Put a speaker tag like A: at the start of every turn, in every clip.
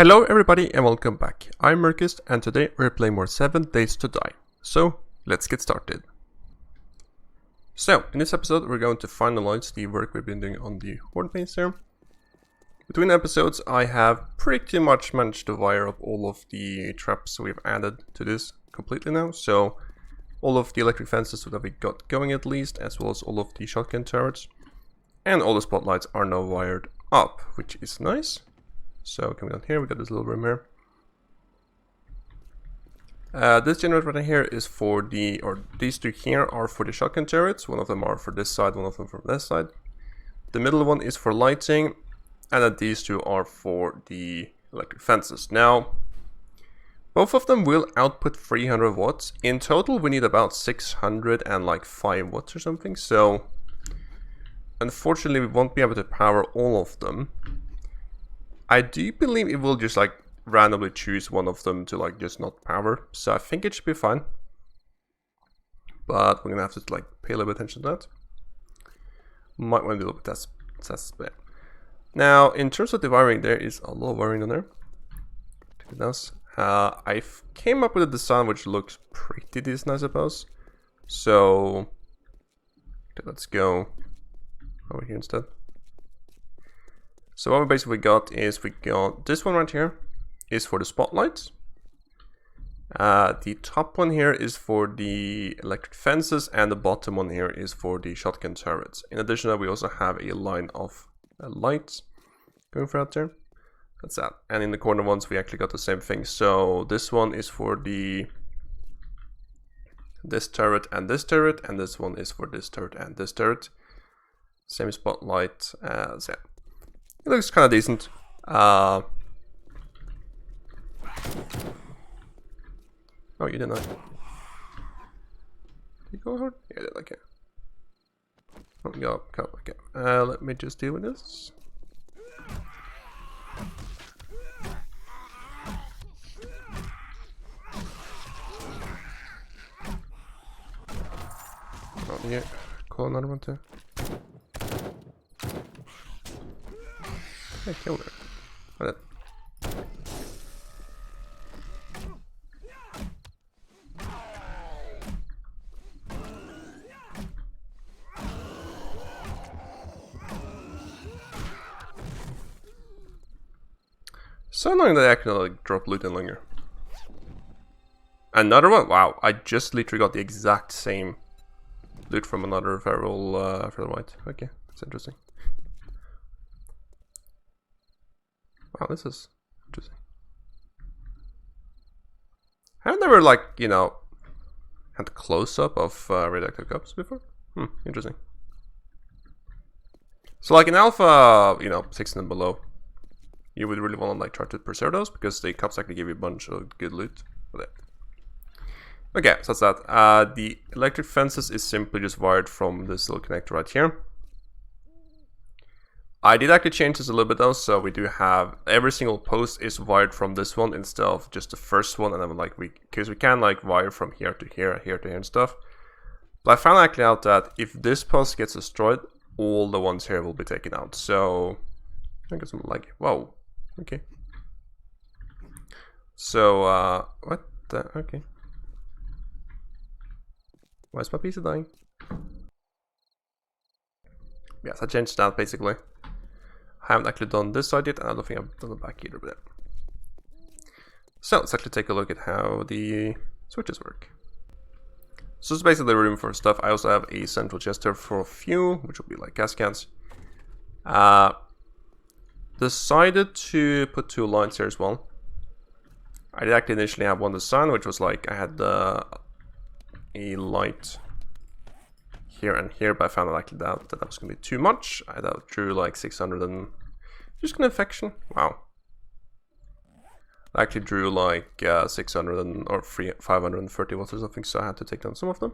A: Hello everybody and welcome back. I'm merces and today we're playing more 7 Days to Die. So let's get started. So in this episode we're going to finalize the work we've been doing on the Horde base here. Between episodes I have pretty much managed to wire up all of the traps we've added to this completely now. So all of the electric fences that we got going at least, as well as all of the shotgun turrets. And all the spotlights are now wired up, which is nice. So coming down here, we got this little room here. This generator right here is for the, or these two here are for the shotgun turrets. One of them are for this side, one of them from this side. The middle one is for lighting, and then these two are for the electric fences. Now, both of them will output 300 watts. In total, we need about 605 watts or something. So, unfortunately, we won't be able to power all of them. I do believe it will just like randomly choose one of them to like just not power, so I think it should be fine. But we're gonna have to like pay a little bit attention to that. Might want to do a little bit test there. Now, in terms of the wiring, there is a lot of wiring on there. Check it out. I came up with a design which looks pretty decent, I suppose. So let's go over here instead. So what we basically got is we got this one right here is for the spotlights. The top one here is for the electric fences, and the bottom one here is for the shotgun turrets. In addition to that, we also have a line of lights going for out there. That's that. And in the corner ones, we actually got the same thing. So this one is for this turret, and this one is for this turret and this turret. Same spotlight as that. It looks kind of decent. Oh, you did not. Did you go hard? Yeah, I did. Okay. Oh, go. Okay. Let me just deal with this. Oh, yeah. Call another one too. I killed her. What? So annoying that I actually like drop loot in longer. Another one? Wow, I just literally got the exact same loot from another feral white. Okay, that's interesting. Wow, this is interesting. I've never, like, you know, had close-up of radioactive cups before. Interesting. So, like, in Alpha, you know, 16 and below, you would really want to, like, try to preserve those, because the cups actually give you a bunch of good loot. Okay, so that's that. The electric fences is simply just wired from this little connector right here. I did actually change this a little bit though, so we do have every single post is wired from this one instead of just the first one, and then like because we can like wire from here to here, here to here and stuff. But I found actually out that if this post gets destroyed, all the ones here will be taken out. So I guess I'm like, whoa, okay. So what the okay. Why is my pizza dying? Yes, I changed that basically. I haven't actually done this side yet, and I don't think I've done the back either. But so let's actually take a look at how the switches work. So it's basically the room for stuff. I also have a central chest here for fuel, which will be like gas cans. Decided to put two lines here as well. I did actually initially have one design, which was like I had a light here and here, but I found out actually that was gonna be too much. I drew like 600 and just an infection. Wow. I actually drew like 600 and or 530 watts or something, so I had to take down some of them.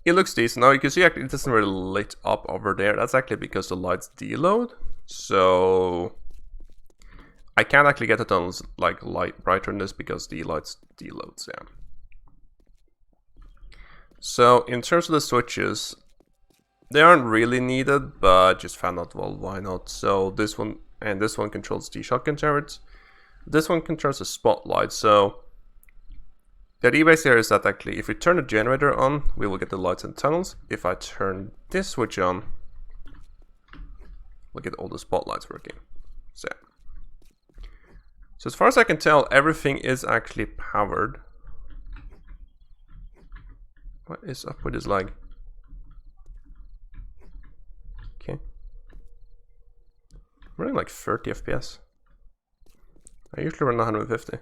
A: It looks decent. Now you can see actually it doesn't really lit up over there. That's actually because the lights deload. So I can't actually get it on like light brighter than this because the lights deloads, yeah. So in terms of the switches, they aren't really needed, but just found out, well, why not? So this one and this one controls the shotgun turrets. This one controls the spotlight, so the idea base here is that actually if we turn the generator on, we will get the lights and tunnels. If I turn this switch on, we'll get all the spotlights working. So as far as I can tell, everything is actually powered. What is up with this lag? Okay. I'm running like 30 FPS. I usually run 150.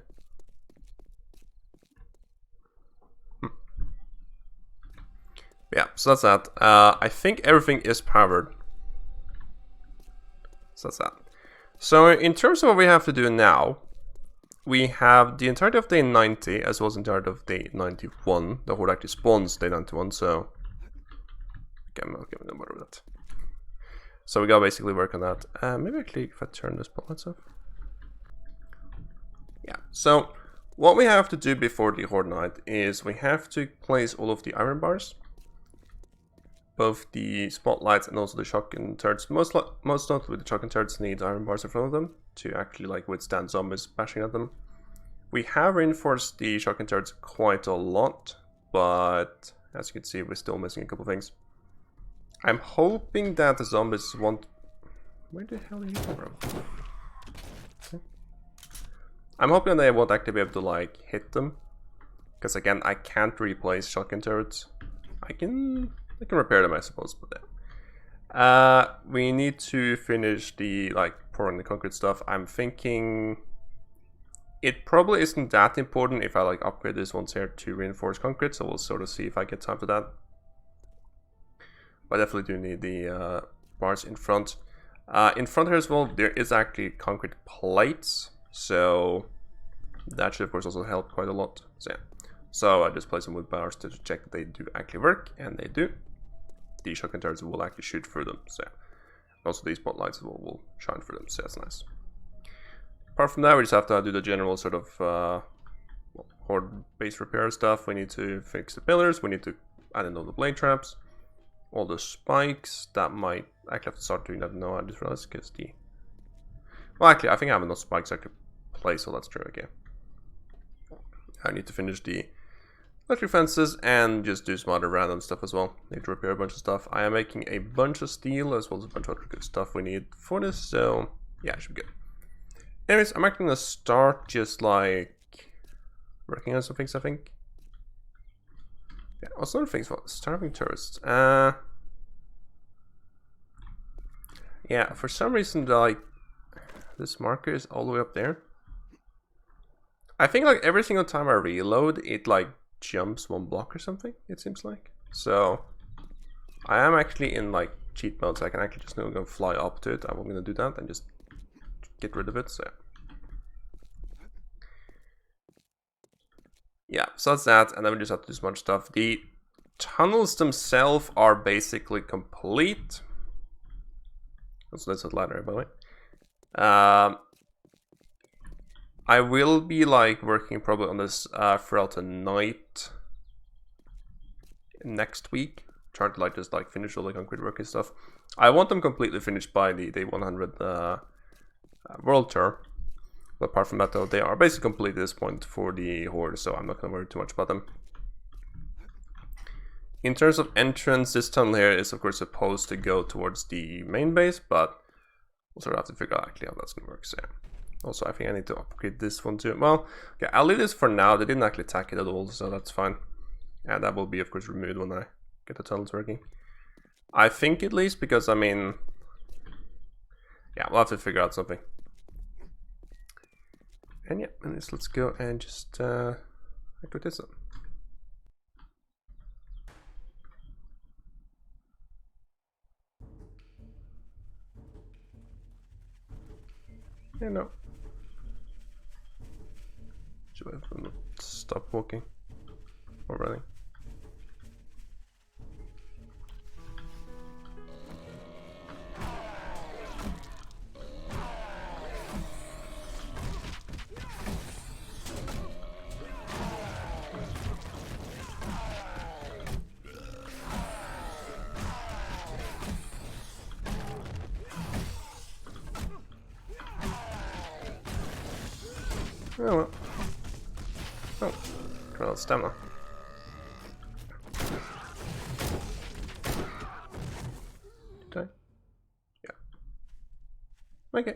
A: Yeah, so that's that. I think everything is powered. So that's that. So in terms of what we have to do now, we have the entirety of day 90 as well as the entirety of day 91. The Horde actually spawns day 91, so okay, no matter that. So we gotta basically work on that. Maybe actually if I turn the spotlights off. Yeah, so what we have to do before the Horde night is we have to place all of the iron bars, both the spotlights and also the shotgun turrets. Most notably, the shotgun turrets need iron bars in front of them to actually like withstand zombies bashing at them. We have reinforced the shotgun turrets quite a lot, but as you can see, we're still missing a couple things. I'm hoping that the zombies won't... Where the hell are you from? Okay. I'm hoping they won't actually be able to like hit them, because again, I can't replace shotgun turrets. I can repair them, I suppose, but yeah. We need to finish the like pouring the concrete stuff. I'm thinking it probably isn't that important if I like upgrade this ones here to reinforced concrete, so we'll sort of see if I get time for that. But I definitely do need the bars in front. In front here as well, there is actually concrete plates, so that should of course also help quite a lot. So yeah. So I just place some wood bars to check that they do actually work, and they do. The shotgun turrets will actually shoot through them, so yeah. Also these spotlights will shine through them, so that's nice. Apart from that, we just have to do the general sort of Horde base repair stuff. We need to fix the pillars, we need to add in all the blade traps, all the spikes. That might actually have to start doing that now, I just realized, because the... Well, actually, I think I have enough spikes I could place, so that's true, okay. I need to finish the electric fences and just do some other random stuff as well. Need to repair a bunch of stuff. I am making a bunch of steel as well as a bunch of other good stuff we need for this, so yeah, it should be good. Anyways, I'm actually gonna start just like working on some things, I think. Yeah, what's other things? What? Starving tourists. Yeah, for some reason, like this marker is all the way up there. I think like every single time I reload, it like jumps one block or something, it seems like. So I am actually in like cheat mode, so I can actually just go fly up to it. I'm gonna do that and just get rid of it, so yeah, so that's that, and then we just have to do some other stuff. The tunnels themselves are basically complete. So that's a ladder, by the way. I will be like working probably on this throughout the night next week, trying to like just like finish all the concrete work and stuff. I want them completely finished by the day 100 world tour. But apart from that though, they are basically complete at this point for the Horde, so I'm not going to worry too much about them. In terms of entrance, this tunnel here is of course supposed to go towards the main base, but we'll sort of have to figure out actually how that's going to work. So yeah. Also, I think I need to upgrade this one too. Well, okay, I'll leave this for now. They didn't actually attack it at all, so that's fine. And that will be of course removed when I get the tunnels working. I think at least, because I mean, yeah, we'll have to figure out something. And yeah, let's go and just activate this up. Yeah, no. Should I have to stop walking or running? Oh well. Oh, got out of stamina. Did I? Yeah. Okay.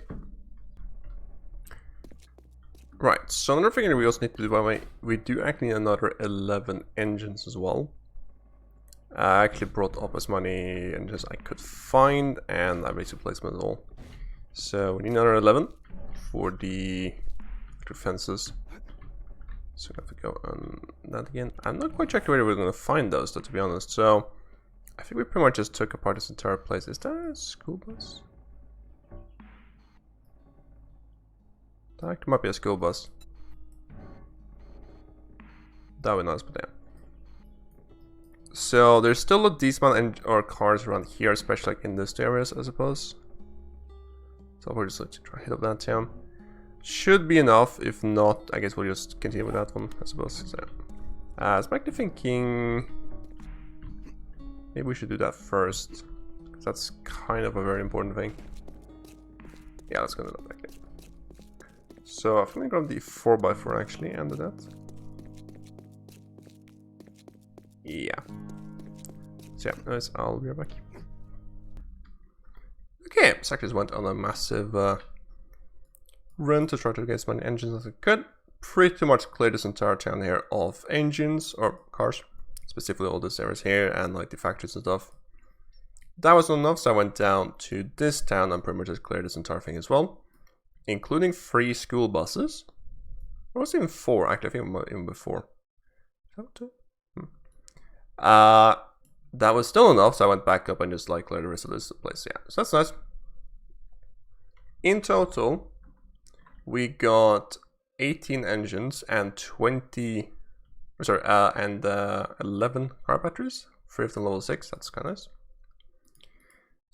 A: Right, so another thing we also need to do, by the way, we do actually need another 11 engines as well. I actually brought up as many engines I could find, and I basically placed them all. So we need another 11 for the fences. So we have to go on that again. I'm not quite sure where we're going to find those, though, to be honest. So I think we pretty much just took apart this entire place. Is that a school bus? That might be a school bus. That would be nice, but yeah. So there's still a decent amount of cars around here, especially like in these areas, I suppose. So we'll just like to try to hit up that town. Should be enough. If not, I guess we'll just continue with that one, I suppose. So, I was actually thinking maybe we should do that first, because that's kind of a very important thing. Yeah, let's go to that back in. So I'm gonna grab the 4x4 actually, and do that. Yeah. So yeah, nice, I'll be right back. Okay, so I just went on a massive run to try to get as many engines as I could. Pretty much cleared this entire town here of engines, or cars. Specifically all these areas here, and like the factories and stuff. That was not enough, so I went down to this town and pretty much just cleared this entire thing as well. Including 3 school buses. Or was it even 4? Actually, I think even before. That was still enough, so I went back up and just like cleared the rest of this place. Yeah, so that's nice. In total, we got 18 engines and 11 car batteries. 3 of them level 6. That's kind of nice.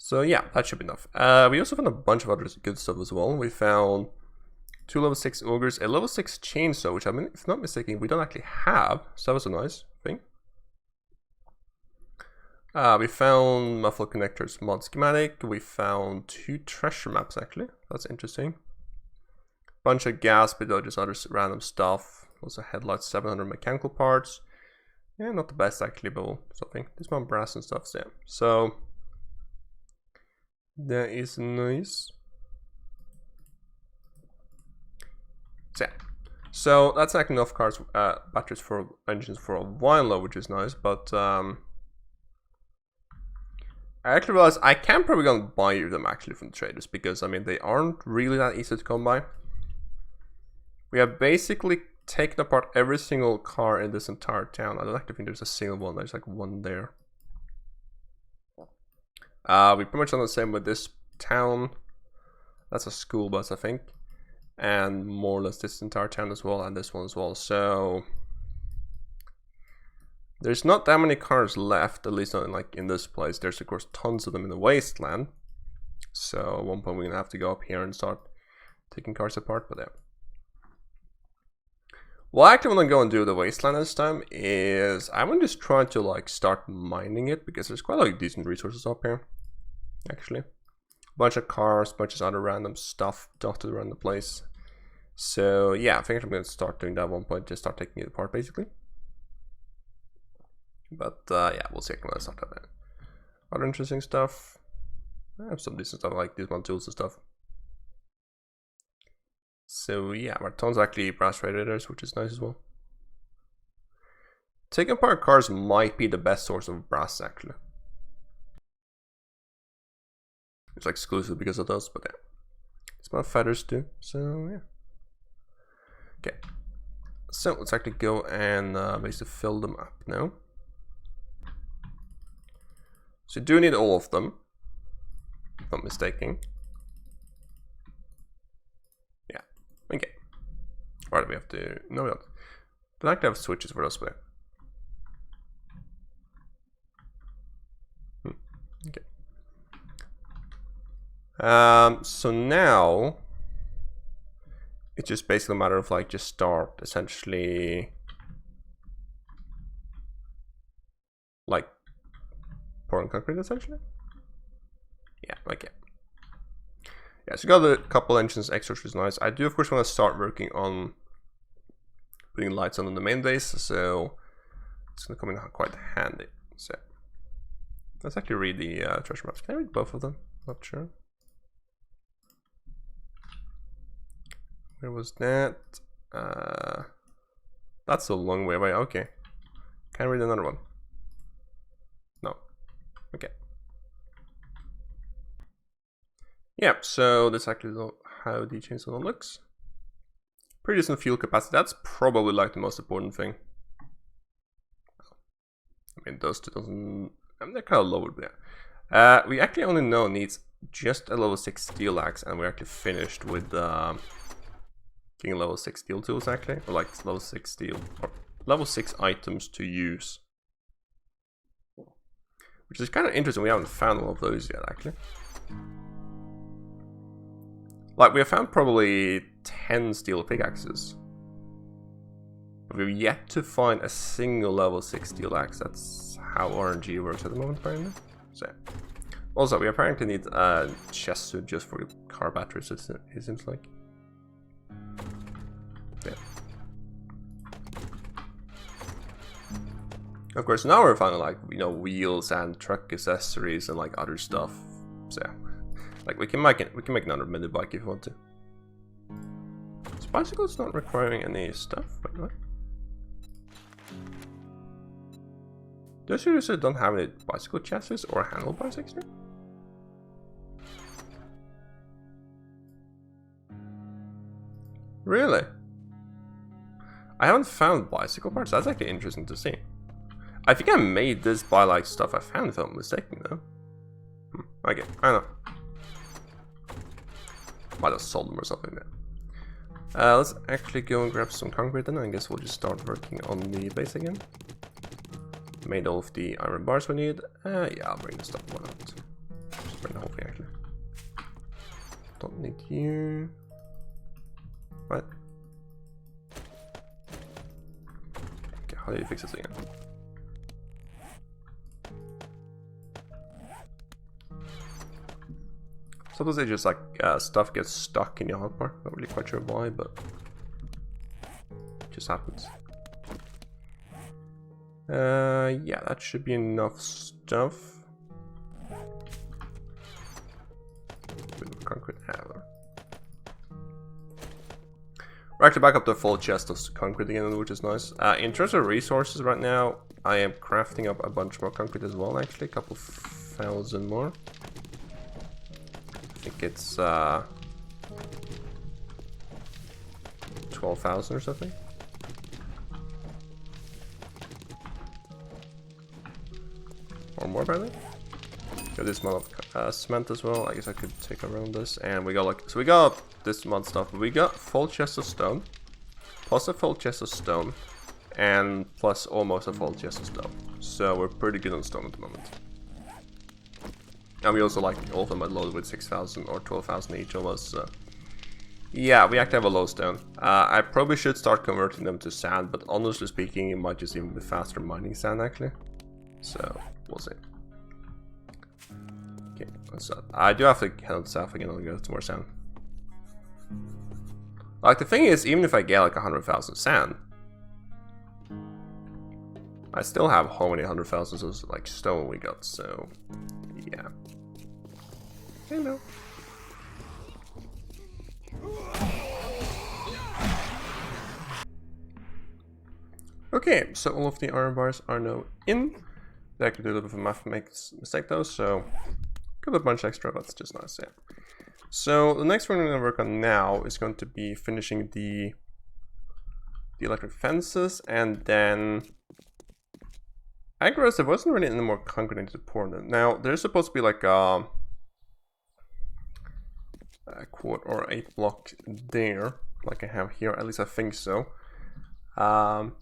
A: So yeah, that should be enough. We also found a bunch of other good stuff as well. We found 2 level 6 ogres, a level 6 chainsaw, which I mean, if not mistaken, we don't actually have. So that was a nice thing. We found muffler connectors mod schematic. We found 2 treasure maps actually. That's interesting. Bunch of gas, but just other random stuff. Also headlights, 700 mechanical parts. Yeah, not the best actually, but something. This one brass and stuff. So, yeah. So that is nice. So yeah. So that's like enough cars, batteries for engines for a while though, which is nice. But I actually realized I can probably go and buy them actually from the traders, because I mean they aren't really that easy to come by. We have basically taken apart every single car in this entire town. I don't actually think there's a single one. There's like one there. We pretty much done the same with this town. That's a school bus, I think. And more or less this entire town as well, and this one as well. So there's not that many cars left, at least not like in this place. There's of course tons of them in the wasteland. So at one point we're gonna have to go up here and start taking cars apart, but yeah. What I actually want to go and do the wasteland this time is I'm going to just try to like start mining it, because there's quite like decent resources up here. Actually, bunch of cars, bunch of other random stuff dotted around the place. So yeah, I think I'm going to start doing that at one point, just start taking it apart basically. But yeah, we'll see when I start that. Other interesting stuff. I have some decent stuff like these one tools and stuff. So yeah, our tons actually brass radiators, which is nice as well. Taking apart cars might be the best source of brass actually. It's like exclusive because of those, but yeah. It's about feathers too, so yeah. Okay, so let's actually go and basically fill them up now. So you do need all of them, if I'm not mistaken. Yeah, okay. Or do we have to, no we don't. Don't actually have switches for those, but okay. So now it's just basically a matter of like just start essentially like pouring concrete essentially. Yeah, okay. Yeah, so got a couple engines extra, which is nice. I do of course want to start working on putting lights on the main base, so it's gonna come in quite handy. So let's actually read the treasure maps. Can I read both of them? Not sure. Where was that? That's a long way away. Okay. Can I read another one? No. Okay. Yeah, so that's actually how the chainsaw looks. Pretty decent fuel capacity. That's probably like the most important thing. I mean, those two doesn't... I mean, they're kind of lowered, but yeah. We actually only know needs just a level 6 steel axe, and we're actually finished with getting level 6 steel tools, actually. Or like level 6 steel, or level 6 items to use. Which is kind of interesting, we haven't found all of those yet, actually. Like, we have found probably 10 steel pickaxes. But we've yet to find a single level 6 steel axe. That's how RNG works at the moment, apparently. So, yeah. Also, we apparently need a chest suit just for car batteries, it seems like. Yeah. Of course, now we're finding, like, you know, wheels and truck accessories and, like, other stuff. So, yeah. Like, we can make another mini bike if you want to. This bicycle is not requiring any stuff, by the way. Do you seriously don't have any bicycle chassis or handlebars extra? Really? I haven't found bicycle parts. That's actually interesting to see. I think I made this by like stuff I found if I'm mistaken though. Okay, I know. Might have sold them or something there. Let's actually go and grab some concrete then. I guess we'll just start working on the base again. Made all of the iron bars we need. Yeah, I'll bring the stuff. Why not? Just bring the whole thing actually. Don't need you. What? Okay, how do you fix this again? Sometimes they just like stuff gets stuck in your hotbar. Not really quite sure why, but it just happens. Yeah, that should be enough stuff. With concrete hammer. We're actually back up to a full chest of concrete again, which is nice. In terms of resources right now, I am crafting up a bunch more concrete as well, actually. A couple thousand more. I think it's 12,000 or something. Or more, apparently. Got this amount of cement as well. I guess I could take around this. And we got like, so we got this amount of stuff. We got full chest of stone, plus a full chest of stone, and plus almost a full chest of stone. So we're pretty good on stone at the moment. And we also like all of them are loaded with 6,000 or 12,000 each of us. So. Yeah, we actually have a low stone. I probably should start converting them to sand, but honestly speaking, it might just even be faster mining sand actually. So we'll see. Okay, what's that? I do have to head south again and get some more sand. Like the thing is, even if I get like 100,000 sand, I still have how many 100,000 of like stone we got. So yeah. You know. Okay, so all of the iron bars are now in. They actually did a little bit of a math mistake though, so got a bunch extra, but it's just nice, yeah. So the next one we're going to work on now is going to be finishing the electric fences, and then I realized there wasn't really any more concrete to pour in. Now there's supposed to be like a quad or 8 block there, like I have here. At least I think so. Not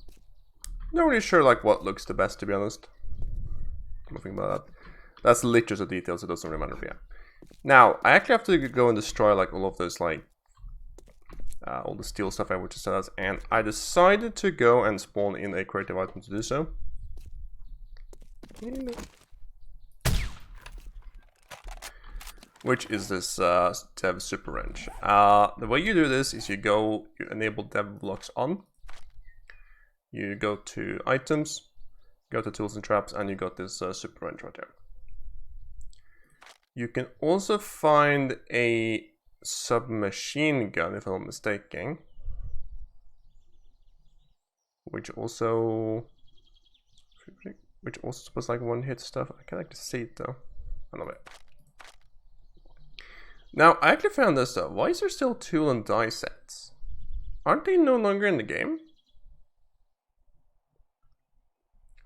A: really sure like what looks the best, to be honest. Nothing about that. That's literally the details. It doesn't really matter. Yeah. Now I actually have to go and destroy like all of this like all the steel stuff I just said, and I decided to go and spawn in a creative item to do so. Which is this dev super wrench. The way you do this is you enable dev blocks on, You go to items, go to tools and traps, and you got this super wrench right there. You can also find a submachine gun, if I'm not mistaken, which also supposed to like one-hit stuff. I can't actually see it though. I don't know. Now, I actually found this though. Why is there still tool and die sets? Aren't they no longer in the game?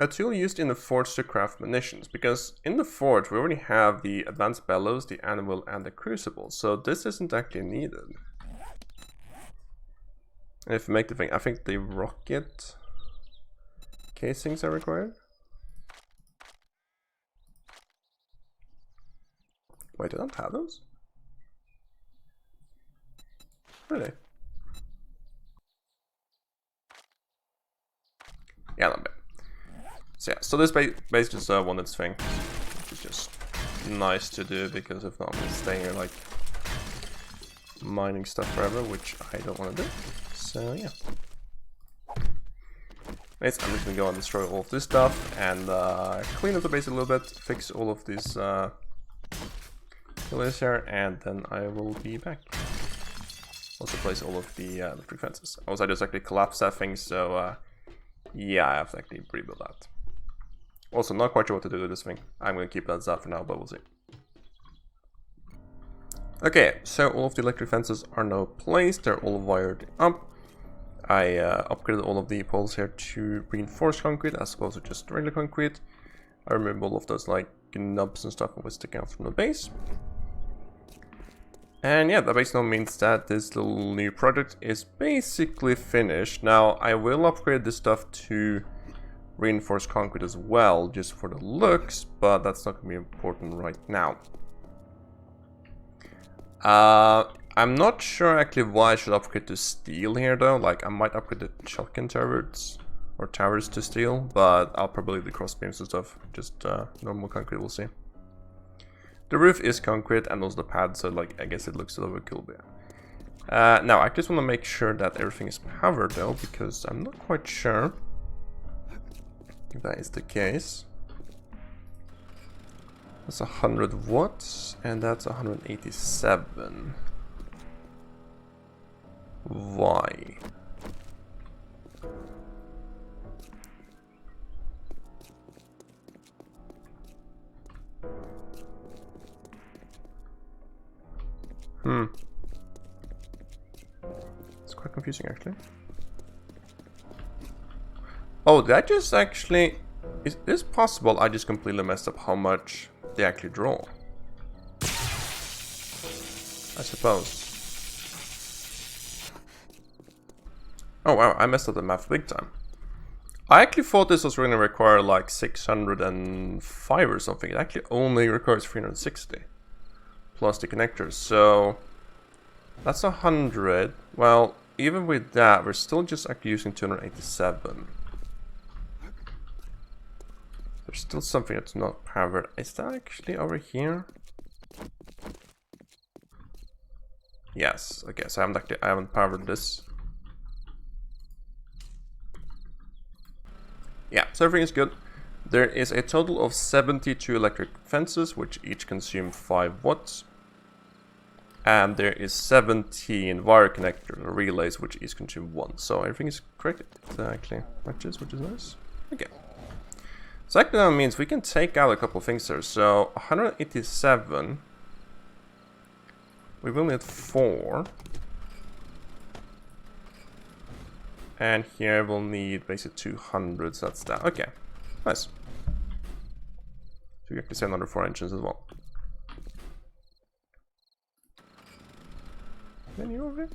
A: A tool used in the forge to craft munitions, because in the forge we already have the advanced bellows, the anvil, and the crucible, so this isn't actually needed. And if you make the thing, I think the rocket casings are required. Wait, I don't have those? Really? Yeah, not bad. So yeah, so this basically just one its thing, which is just nice to do, because if not, I'm staying here like mining stuff forever, which I don't want to do. So yeah. Anyways, I'm just gonna go and destroy all of this stuff and clean up the base a little bit, fix all of these pillars here, and then I will be back. Also place all of the electric fences. Also, I just actually collapsed that thing, so yeah, I have to actually rebuild that. Also, not quite sure what to do with this thing. I'm going to keep that as that for now, but we'll see. Okay, so all of the electric fences are now placed. They're all wired up. I upgraded all of the poles here to reinforced concrete as opposed to just regular concrete. I removed all of those like nubs and stuff that was sticking out from the base. And yeah, that basically means that this little new project is basically finished. Now, I will upgrade this stuff to reinforced concrete as well, just for the looks, but that's not going to be important right now. I'm not sure actually why I should upgrade to steel here though. Like, I might upgrade the shotgun turrets or towers to steel, but I'll probably leave the cross beams and stuff. Just normal concrete, we'll see. The roof is concrete and also the pad, so like I guess it looks a little bit cool. But yeah. Now I just want to make sure that everything is powered though, because I'm not quite sure if that is the case. That's 100 watts, and that's 187. Why? It's quite confusing actually. Oh, did I just actually... Is this possible? I just completely messed up how much they actually draw. I suppose. Oh wow, I messed up the math big time. I actually thought this was going to require like 605 or something. It actually only requires 360. Plus the connectors, so... That's 100. Well, even with that, we're still just actually using 287. There's still something that's not powered. Is that actually over here? Yes. Okay, so I haven't powered this. Yeah, so everything is good. There is a total of 72 electric fences, which each consume 5 watts. And there is 17 wire connector relays, which each consume 1. So everything is correct. It actually matches, which is nice. Okay. So actually that means we can take out a couple of things here. So 187. We will need 4. And here we'll need basically 200, so that's that. Okay, nice. So we can send another 4 engines as well. Any over here?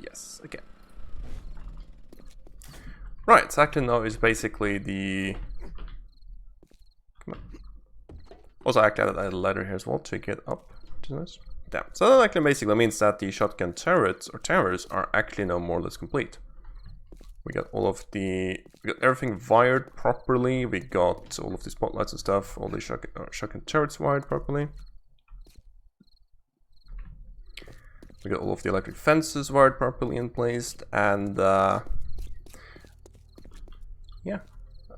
A: Yes, okay. Right, so actually now is basically the... Come on. Also, I actually added a ladder here as well to get up, which is nice. Yeah, so that actually basically means that the shotgun turrets or towers are actually now more or less complete. We got all of the... We got everything wired properly. We got all of the spotlights and stuff. All the shotgun turrets wired properly. We got all of the electric fences wired properly in place, and yeah.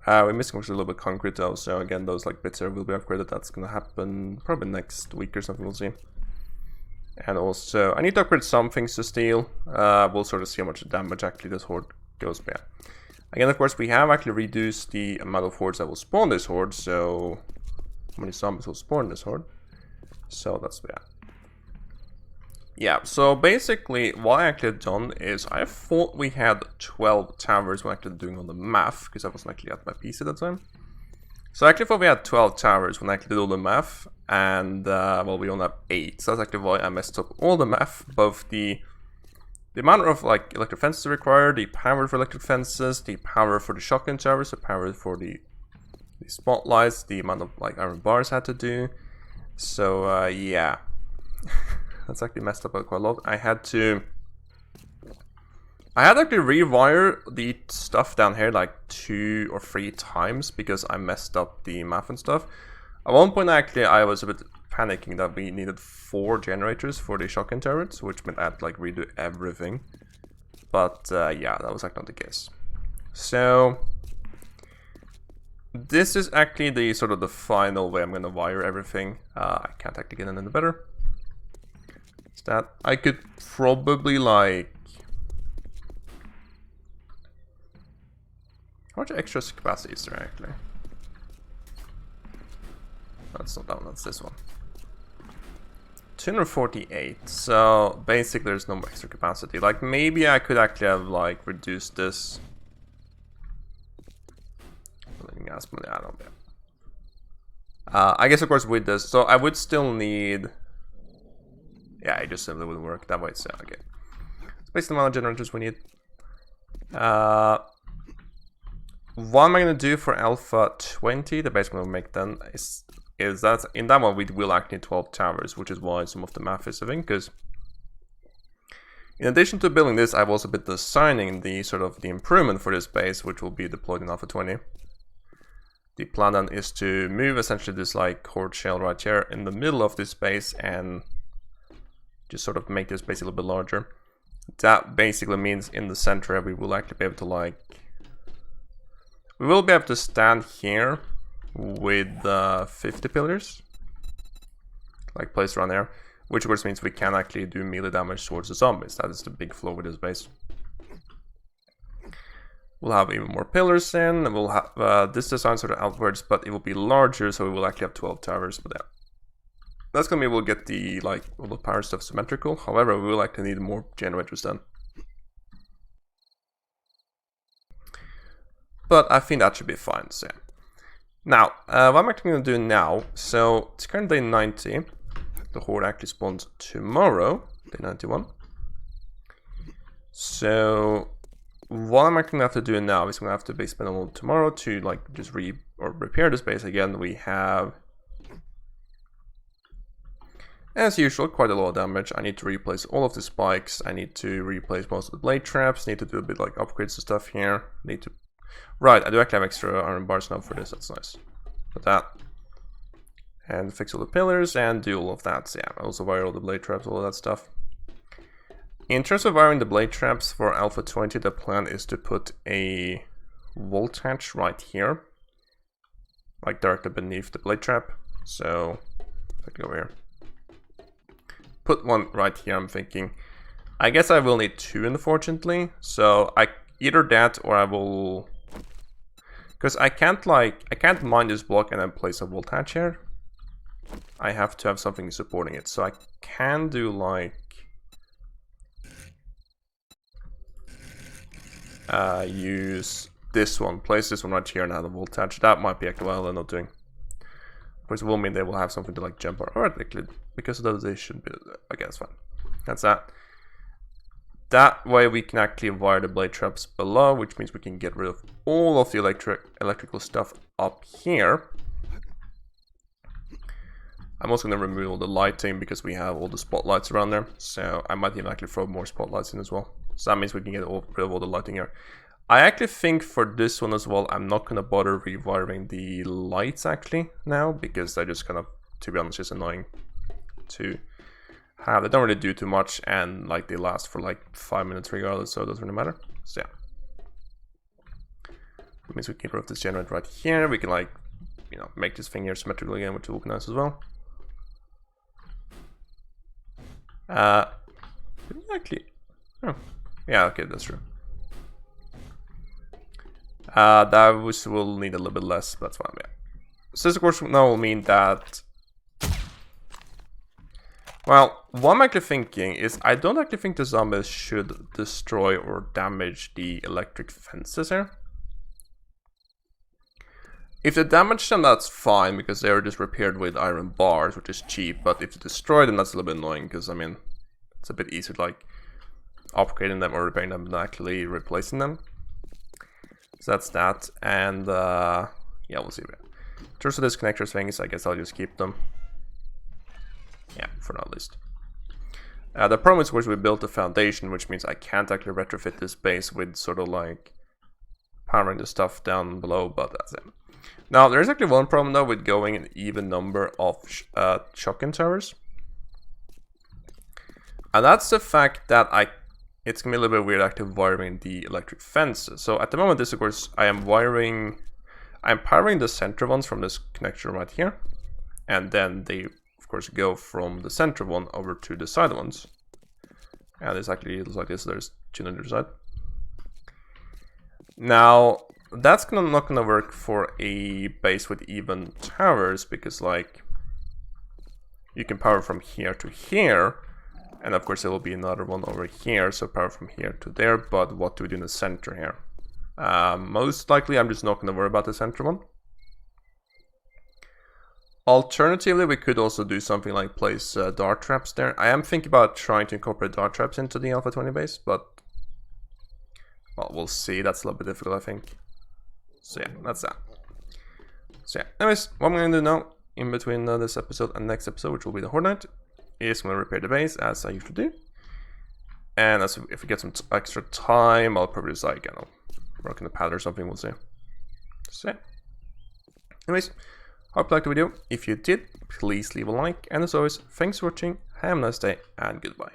A: We're missing actually a little bit of concrete though, so again, those like bits here will be upgraded. That's gonna happen probably next week or something, we'll see. And also, I need to upgrade some things to steel. We'll sort of see how much damage actually this horde goes by. Again, of course, we have actually reduced the amount of hordes that will spawn this horde, so how many zombies will spawn this horde. So that's bad. Yeah, so basically what I actually done is I thought we had 12 towers when actually doing all the math, because I wasn't actually at my PC at that time. So I actually thought we had 12 towers when I actually did all the math, and well, we only have 8. So that's actually why I messed up all the math, both the amount of like electric fences required, the power for electric fences, the power for the shotgun towers, the power for the spotlights, the amount of like iron bars I had to do. So yeah. That's actually messed up quite a lot. I had to actually rewire the stuff down here like 2 or 3 times because I messed up the math and stuff. At one point actually I was a bit panicking that we needed 4 generators for the shotgun turrets, which meant I had to like redo everything. But yeah, that was actually not the case. So this is actually the sort of the final way I'm gonna wire everything. I can't actually get in any better. That I could probably like, how much extra capacity is there actually? That's not that one, that's this one. 248, so basically there's no extra capacity. Like maybe I could actually have like reduced this. I guess of course with this, so I would still need. Yeah, it just simply wouldn't work that way, so okay. It's basically the amount of generators we need. What am I going to do for Alpha 20? The base I'm going to make then is that in that one we will actually need 12 towers, which is why some of the math is a thing, because in addition to building this, I've also been designing the sort of the improvement for this base, which will be deployed in Alpha 20. The plan then is to move essentially this like horde shell right here in the middle of this base and just sort of make this base a little bit larger. That basically means in the center we will actually be able to like, we will be able to stand here with 50 pillars, like placed around there, which of course means we can actually do melee damage towards the zombies. That is the big flaw with this base. We'll have even more pillars in, and we'll have this design sort of outwards, but it will be larger, so we will actually have 12 towers. But yeah, that's gonna mean we'll get the like all the power stuff symmetrical. However, we will actually need more generators then. But I think that should be fine. So now, what I'm actually gonna do now. So it's currently day 90. The horde actually spawns tomorrow, day 91. So what I'm actually gonna have to do now is I'm gonna have to base spend a little tomorrow to like just repair this base again. We have, as usual, quite a lot of damage. I need to replace all of the spikes. I need to replace most of the blade traps. Need to do a bit like upgrades and stuff here. Need to, right? I do actually have extra iron bars now for this. That's nice. Put that and fix all the pillars and do all of that. So yeah, I also wire all the blade traps, all of that stuff. In terms of wiring the blade traps for Alpha 20, the plan is to put a voltage right here, like directly beneath the blade trap. So I can go over here. Put one right here, I'm thinking. I guess I will need 2, unfortunately. So either that or I will, because I can't mine this block and then place a voltage here. I have to have something supporting it. So I can do like use this one, place this one right here and have the voltage. That might be actually what they're not doing. Which will mean they will have something to like jump on. Alright, actually, because of those they should be, okay, that's fine. That's that. That way we can actually wire the blade traps below, which means we can get rid of all of the electrical stuff up here. I'm also going to remove all the lighting because we have all the spotlights around there. So I might even actually throw more spotlights in as well. So that means we can get rid of all the lighting here. I actually think for this one as well, I'm not going to bother rewiring the lights actually now, because they're just kind of, to be honest, just annoying to have. They don't really do too much, and like they last for like 5 minutes regardless, so it doesn't really matter. So yeah. That means we can remove this generator right here. We can like, you know, make this thing here symmetrical again, which will look nice as well. Actually, oh, yeah, okay, that's true. That will need a little bit less, but that's fine, yeah. So this of course now will mean that, well, what I'm actually thinking is I don't actually think the zombies should destroy or damage the electric fences here. If they damage them, that's fine, because they are just repaired with iron bars, which is cheap, but if they destroy them, that's a little bit annoying, because, I mean, it's a bit easier to, like, upgrading them or repairing them than actually replacing them. So that's that, and, yeah, we'll see. In terms of this connectors things, I guess I'll just keep them. Yeah, for now at least. The problem is, of course, we built a foundation, which means I can't actually retrofit this base with sort of, like, powering the stuff down below, but that's it. Now, there's actually one problem, though, with going an even number of shotgun towers. And that's the fact that it's going to be a little bit weird actually wiring the electric fences. So at the moment, this, of course, I'm powering the center ones from this connector right here. And then they, of course, go from the center one over to the side ones. And this actually looks like this. There's two on the other side. Now, that's not gonna work for a base with even towers, because like you can power from here to here, and of course there will be another one over here, so power from here to there. But what do we do in the center here? Most likely I'm just not gonna worry about the center one. Alternatively, we could also do something like place dart traps there. I am thinking about trying to incorporate dart traps into the Alpha 20 base, but well, we'll see. That's a little bit difficult, I think. So yeah, that's that. So yeah, anyways, what I'm going to do now, in between this episode and next episode, which will be the Horde night, is I'm going to repair the base, as I usually do. And if we get some extra time, I'll probably just, like, I don't know, work in the pad or something, we'll see. So yeah. Anyways, hope you liked the video. If you did, please leave a like. And as always, thanks for watching, have a nice day, and goodbye.